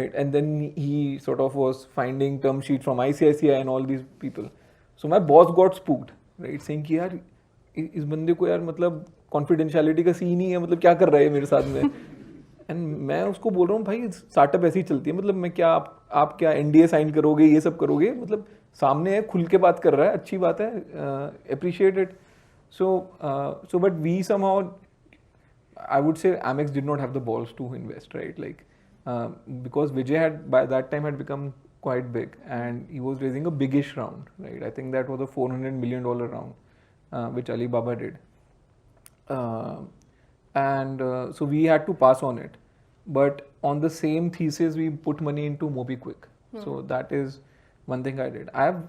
right? And then he sort of was finding term sheet from ICICI and all these people. So my boss got spooked, right? Saying कि यार इस बंदे को यार मतलब confidentiality का सीन ही है, मतलब क्या कर रहा है मेरे साथ में. एंड मैं उसको बोल रहा हूँ भाई स्टार्टअप ऐसी ही चलती है, मतलब मैं क्या आप क्या NDA साइन करोगे, ये सब करोगे, मतलब सामने है, खुल के बात कर रहा है, अच्छी बात है, appreciate it. So but we somehow, I would say Amex did not have the balls to invest, right? Like because Vijay had by that time had become quite big and he was raising a biggish round, right? I think that was a $400 million round, which Alibaba did. So we had to pass on it. But on the same thesis, we put money into MobiKwik. So that is one thing I did. I have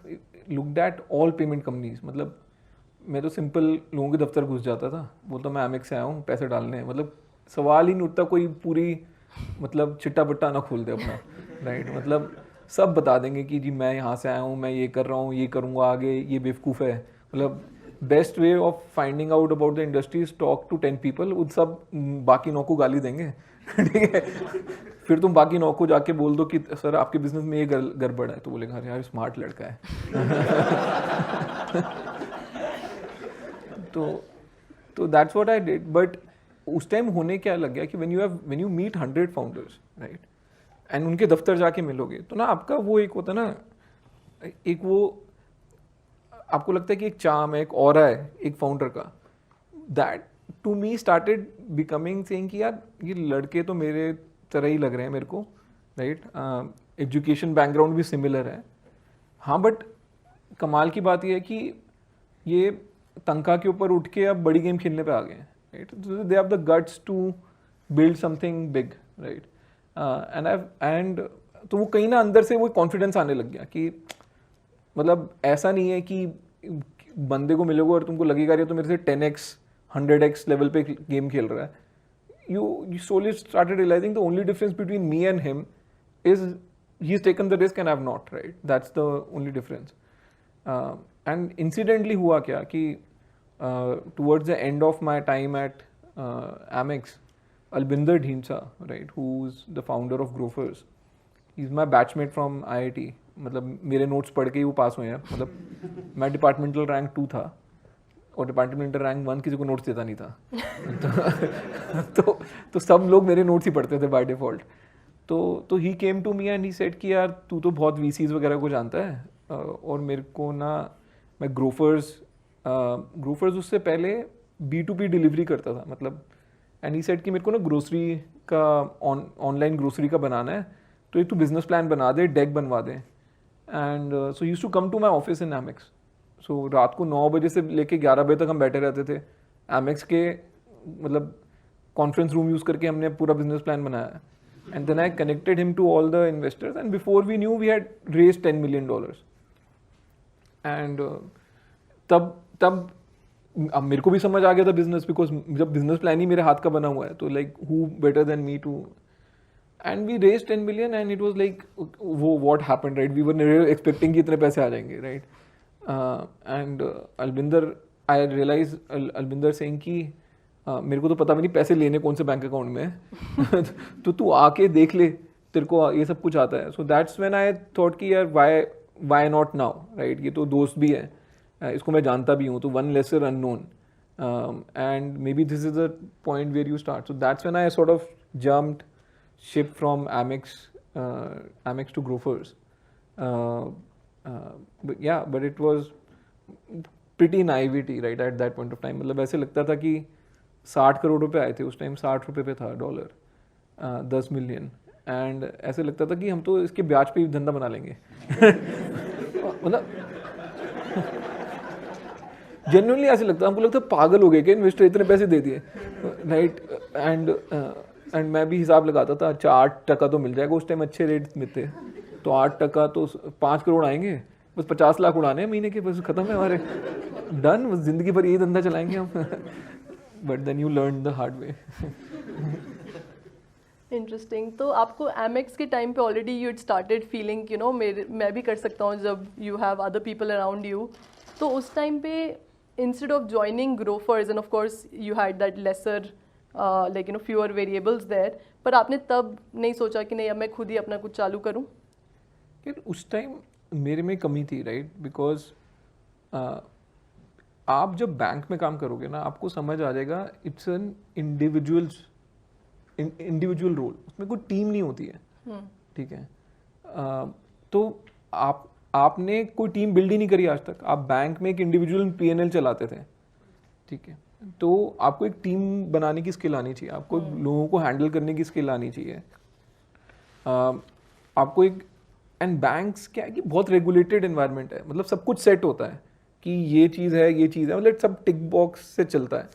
looked at all payment companies. मतलब मैं तो simple लोगों के दफ्तर घुस जाता था, बोलता मैं Amex से आया हूँ, पैसे डालने हैं, मतलब सवाल ही नहीं उठता कोई पूरी मतलब चिट्टा पट्टा ना खोल दे अपना, राइट? मतलब सब बता देंगे कि जी मैं यहाँ से आया हूँ, मैं ये कर रहा हूँ, ये करूँगा आगे, ये बेवकूफ़ है. मतलब best way of finding out about the industry is talk to 10 people. उन सब बाकी 9 को गाली देंगे, ठीक है? फिर तुम बाकी 9 को जाके बोल दो कि सर आपके बिजनेस में ये गड़बड़ है, तो बोलेगा अरे यार स्मार्ट लड़का है. तो that's what I did. But उस टाइम होने क्या लग गया कि when you meet 100 founders, right, and उनके दफ्तर जाके मिलोगे तो ना आपका वो एक होता ना, एक वो आपको लगता है कि एक चार्म है, एक ऑरा है एक फाउंडर का. That to me started becoming saying कि यार ये लड़के तो मेरे तरह ही लग रहे हैं मेरे को, राइट? एजुकेशन बैकग्राउंड भी सिमिलर है, हाँ. बट कमाल की बात ये है कि ये तनख्वाह के ऊपर उठ के अब बड़ी गेम खेलने पे आ गए हैं, right? They have the guts to build something big, right? And तो वो कहीं ना अंदर से वो कॉन्फिडेंस आने लग गया कि मतलब ऐसा नहीं है कि बंदे को मिलोगे और तुमको लगेगा ये तो मेरे से 10x 100x लेवल पे गेम खेल रहा है. You slowly started realizing the only difference between me and him is he's taken the risk and I've not, right? That's the only difference. And incidentally हुआ क्या कि towards the end of my time at Amex, Albinder Dhinsa, right, who's the founder of Grofers, he's my batchmate from IIT. मतलब मेरे notes पढ़ के ही वो पास हुए हैं. मतलब मैं डिपार्टमेंटल रैंक 2 था और डिपार्टमेंटल रैंक 1 किसी को नोट्स देता नहीं था. तो सब लोग मेरे नोट्स ही पढ़ते थे बाय डिफॉल्ट. तो he came to me and he said कि यार तू तो बहुत VCs वगैरह को जानता है, और मेरे को ना मैं ग्रोफर्स उससे पहले B2B डिलीवरी करता था, मतलब. एंड ही सेड कि मेरे को ना ग्रोसरी का ऑनलाइन ग्रोसरी का बनाना है, तो एक तू बिजनेस प्लान बना दे, डेक बनवा दे. And so used to come to my office in Amex. सो रात को 9 बजे से लेके 11 बजे तक हम बैठे रहते थे Amex के, मतलब कॉन्फ्रेंस रूम यूज़ करके हमने पूरा बिजनेस प्लान बनाया. And then I connected him to all the investors and before we knew we had raised $10 million. And तब अब मेरे को भी समझ आ गया था बिजनेस, बिकॉज जब बिजनेस प्लान ही मेरे हाथ का बना हुआ है तो like who better than me too. And we raise 10 million and it was like वो what happened, right? We were never expecting कि इतने पैसे आ जाएंगे, right? And I realize Albinder Singh कि मेरे को तो पता भी नहीं पैसे लेने कौन से बैंक अकाउंट में है. तो तू आके देख ले, तेरे को ये सब कुछ आता है. सो दैट्स व्हेन आई थॉट कि यार वाई नॉट नाउ, राइट? ये तो दोस्त भी है, इसको मैं जानता भी हूँ, तो one lesser unknown, and maybe this is the point where you start. So that's when I sort of jumped ship from Amex to Grofers. But it was pretty naivety, right, at that point of time. मतलब ऐसे लगता था कि 60 करोड़ रुपए आए थे उस time, 60 रुपए पे था डॉलर, 10 मिलियन. एंड ऐसे लगता था कि हम तो इसके ब्याज पे ही धंधा बना लेंगे. मतलब जेन्युइनली ऐसे लगता, हमको लगता पागल हो गए कि इन्वेस्टर इतने पैसे दे दिए, राइट? एंड मैं भी हिसाब लगाता था, अच्छा 8% तो मिल जाएगा. उस टाइम अच्छे रेट में थे, तो 8% तो 5 करोड़ आएंगे, बस 50 लाख उड़ाने हैं महीने के, बस खत्म है हमारे, डन, बस जिंदगी भर यही धंधा चलाएंगे हम. But then you learn the hard way. Interesting. तो आपको Amex के टाइम पे ऑलरेडी यू स्टार्टेड फीलिंग मैं भी कर सकता हूँ जब you have other people around you. तो उस टाइम पे instead of joining Grofers, and of course you had that lesser like you know fewer variables there, पर आपने तब नहीं सोचा कि नहीं अब मैं खुद ही अपना कुछ चालू करूं? यार उस टाइम मेरे में कमी थी, राइट, बिकॉज आप जब बैंक में काम करोगे ना आपको समझ आ जाएगा इट्स एन इंडिविजुअल रोल, उसमें कोई टीम नहीं होती है, ठीक है। तो आपने कोई टीम बिल्ड ही नहीं करी आज तक, आप बैंक में एक इंडिविजुअल पीएनएल चलाते थे, ठीक है। तो आपको एक टीम बनाने की स्किल आनी चाहिए, आपको लोगों को हैंडल करने की स्किल आनी चाहिए, आपको एक, एंड बैंक्स क्या है कि बहुत रेगुलेटेड एनवायरनमेंट है, मतलब सब कुछ सेट होता है कि ये चीज़ है, ये चीज़ है, मतलब सब टिक बॉक्स से चलता है।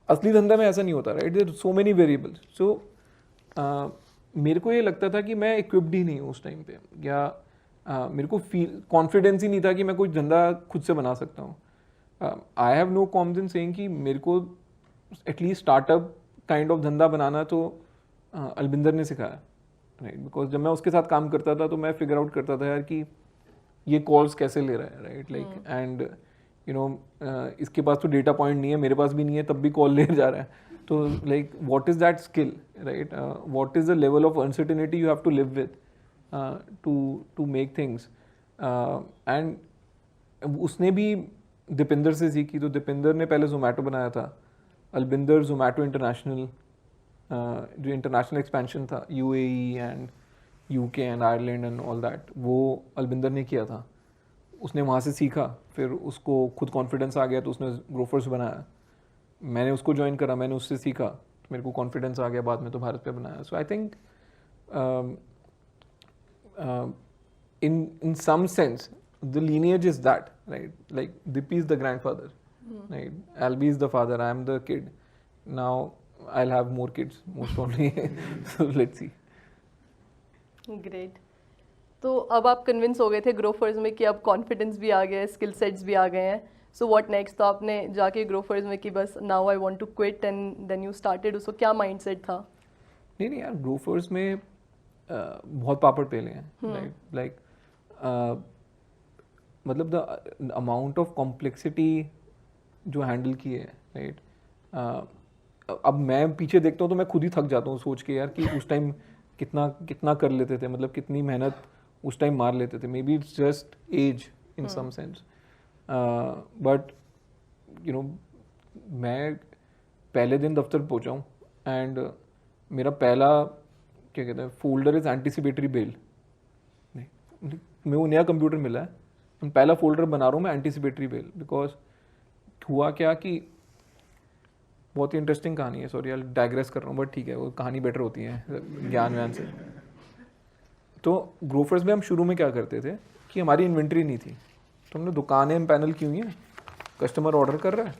असली धंधा में ऐसा नहीं होता, right, there so many variables. So मेरे को ये लगता था कि मैं इक्विप्ड ही नहीं हूँ उस टाइम पे, या मेरे को कॉन्फिडेंस ही नहीं था कि मैं कोई धंधा खुद से बना सकता हूँ। I have no confidence saying कि मेरे को एटलीस्ट स्टार्टअप काइंड ऑफ धंधा बनाना तो अलबिंदर ने सिखाया, राइट, बिकॉज जब मैं उसके साथ काम करता था तो मैं फिगर आउट करता था यार कि ये कॉल्स कैसे ले रहा है, right, like, and you know इसके पास तो डेटा पॉइंट नहीं है, मेरे पास भी नहीं है, तब भी कॉल ले जा रहा है। तो like what is that skill, right, what is the level of uncertainty you have to live with to make things. And उसने भी दीपिंदर से सीखी, तो दीपिंदर ने पहले जोमेटो बनाया था, अलबिंदर जोमेटो इंटरनेशनल, जो इंटरनेशनल एक्सपेंशन था UAE and UK and Ireland and all that, वो अलबिंदर ने किया था। उसने वहाँ से सीखा, फिर उसको खुद कॉन्फिडेंस आ गया तो उसने ग्रोफर्स बनाया, मैंने उसको ज्वाइन करा, मैंने उससे सीखा, तो मेरे को कॉन्फिडेंस आ गया, बाद में तो भारत पे बनाया। So I think in some sense the lineage is that, right, like Dippy is the grandfather, right, Albi is the father, I am the kid, now I'll have more kids most probably so let's see. Great. तो अब आप convince हो गए थे Grofers में कि अब confidence भी आ गया है, स्किल सेट्स भी आ गए हैं, सो व्हाट नेक्स्ट? तो आपने जाके ग्रोफर्स में कि बस now I want to quit and then you started, उसको क्या माइंडसेट था? नहीं यार, ग्रोफर्स में बहुत पापड़ पेले हैं, राइट, लाइक मतलब द अमाउंट ऑफ कॉम्प्लेक्सिटी जो हैंडल की है, राइट, अब मैं पीछे देखता हूँ तो मैं खुद ही थक जाता हूँ सोच के यार कि उस टाइम कितना कर लेते थे, मतलब कितनी मेहनत उस टाइम मार लेते थे। Maybe it's just as in some sense, but you know मैं पहले दिन दफ्तर पहुँचा हूँ एंड मेरा पहला क्या कहते हैं फोल्डर इज एंटीसिपेटरी बेल, मेरे को नया कंप्यूटर मिला है, पहला फोल्डर बना रहा हूँ मैं एंटीसिपेटरी बेल, बिकॉज हुआ क्या कि बहुत ही इंटरेस्टिंग कहानी है, सॉरी यार डाइग्रेस कर रहा हूँ, बट ठीक है, वो कहानी बेटर होती है ज्ञान व्यान से। तो ग्रोफर्स में हम शुरू में क्या करते थे कि हमारी इन्वेंट्री नहीं थी, तो हमने दुकानें पैनल की हुई हैं, कस्टमर ऑर्डर कर रहा है,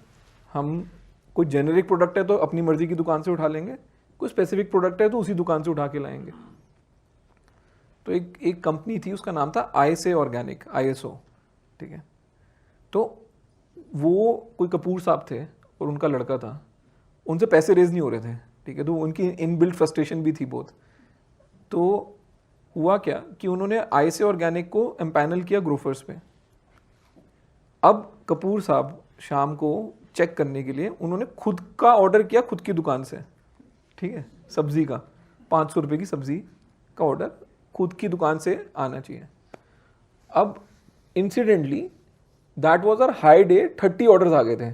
हम कोई जेनेरिक प्रोडक्ट है तो अपनी मर्जी की दुकान से उठा लेंगे, कोई स्पेसिफिक प्रोडक्ट है तो उसी दुकान से उठा के लाएंगे। तो एक कंपनी थी, उसका नाम था ISA ऑर्गेनिक, ISO, ठीक है। तो वो कोई कपूर साहब थे और उनका लड़का था, उनसे पैसे रेज नहीं हो रहे थे, ठीक है, तो उनकी इनबिल्ट फ्रस्ट्रेशन भी थी बहुत। तो हुआ क्या कि उन्होंने ISA ऑर्गेनिक को एम्पैनल किया ग्रोफर्स पे। अब कपूर साहब शाम को चेक करने के लिए उन्होंने खुद का ऑर्डर किया, खुद की दुकान से, ठीक है, सब्जी का 500 रुपये की सब्जी का ऑर्डर खुद की दुकान से आना चाहिए। अब incidentally that was our high day, 30 orders आ गए थे,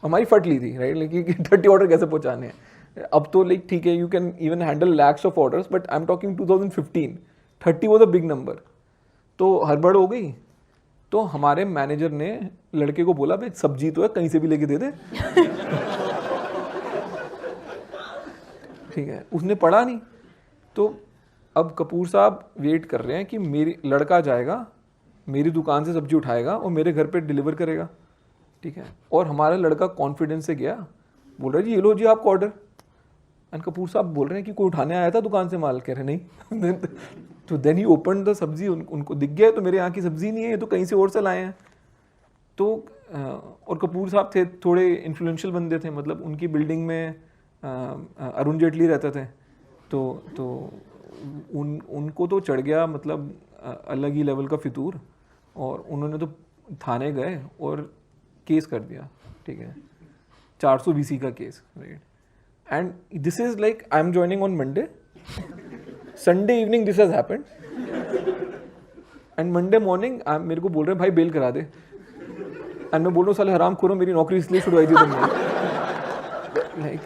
हमारी फट ली थी, राइट, लेकिन 30 ऑर्डर कैसे पहुंचाने हैं। अब तो लाइक ठीक है, you can even handle lakhs of orders, but I am talking 2015, 30 was a big number. तो हड़बड़ हो गई, तो हमारे मैनेजर ने लड़के को बोला भाई सब्जी तो है, कहीं से भी लेके दे दे ठीक है, उसने पढ़ा नहीं। तो अब कपूर साहब वेट कर रहे हैं कि मेरी लड़का जाएगा, मेरी दुकान से सब्जी उठाएगा और मेरे घर पे डिलीवर करेगा, ठीक है। और हमारा लड़का कॉन्फिडेंस से गया, बोल रहा है जी ये लो जी आपका ऑर्डर। एंड कपूर साहब बोल रहे हैं कि कोई उठाने आया था दुकान से माल, कह रहे नहीं तो देन ही ओपन द सब्जी, उनको दिख गया तो मेरे यहाँ की सब्जी नहीं है, ये तो कहीं से और से लाए हैं। तो और कपूर साहब थे थोड़े इन्फ्लुएंशियल बंदे थे, मतलब उनकी बिल्डिंग में अरुण जेटली रहते थे, तो उनको तो चढ़ गया मतलब अलग ही लेवल का फितूर, और उन्होंने तो थाने गए और केस कर दिया, ठीक है, 400 BC का case, right. And this is like I'm joining on Monday. Sunday evening this has happened. And Monday morning मेरे को बोल रहे हैं भाई बेल करा दे. And मैं बोल रहा हूँ साले हराम खोरो मेरी नौकरी इसलिए छुड़वाई थी तुमने. Like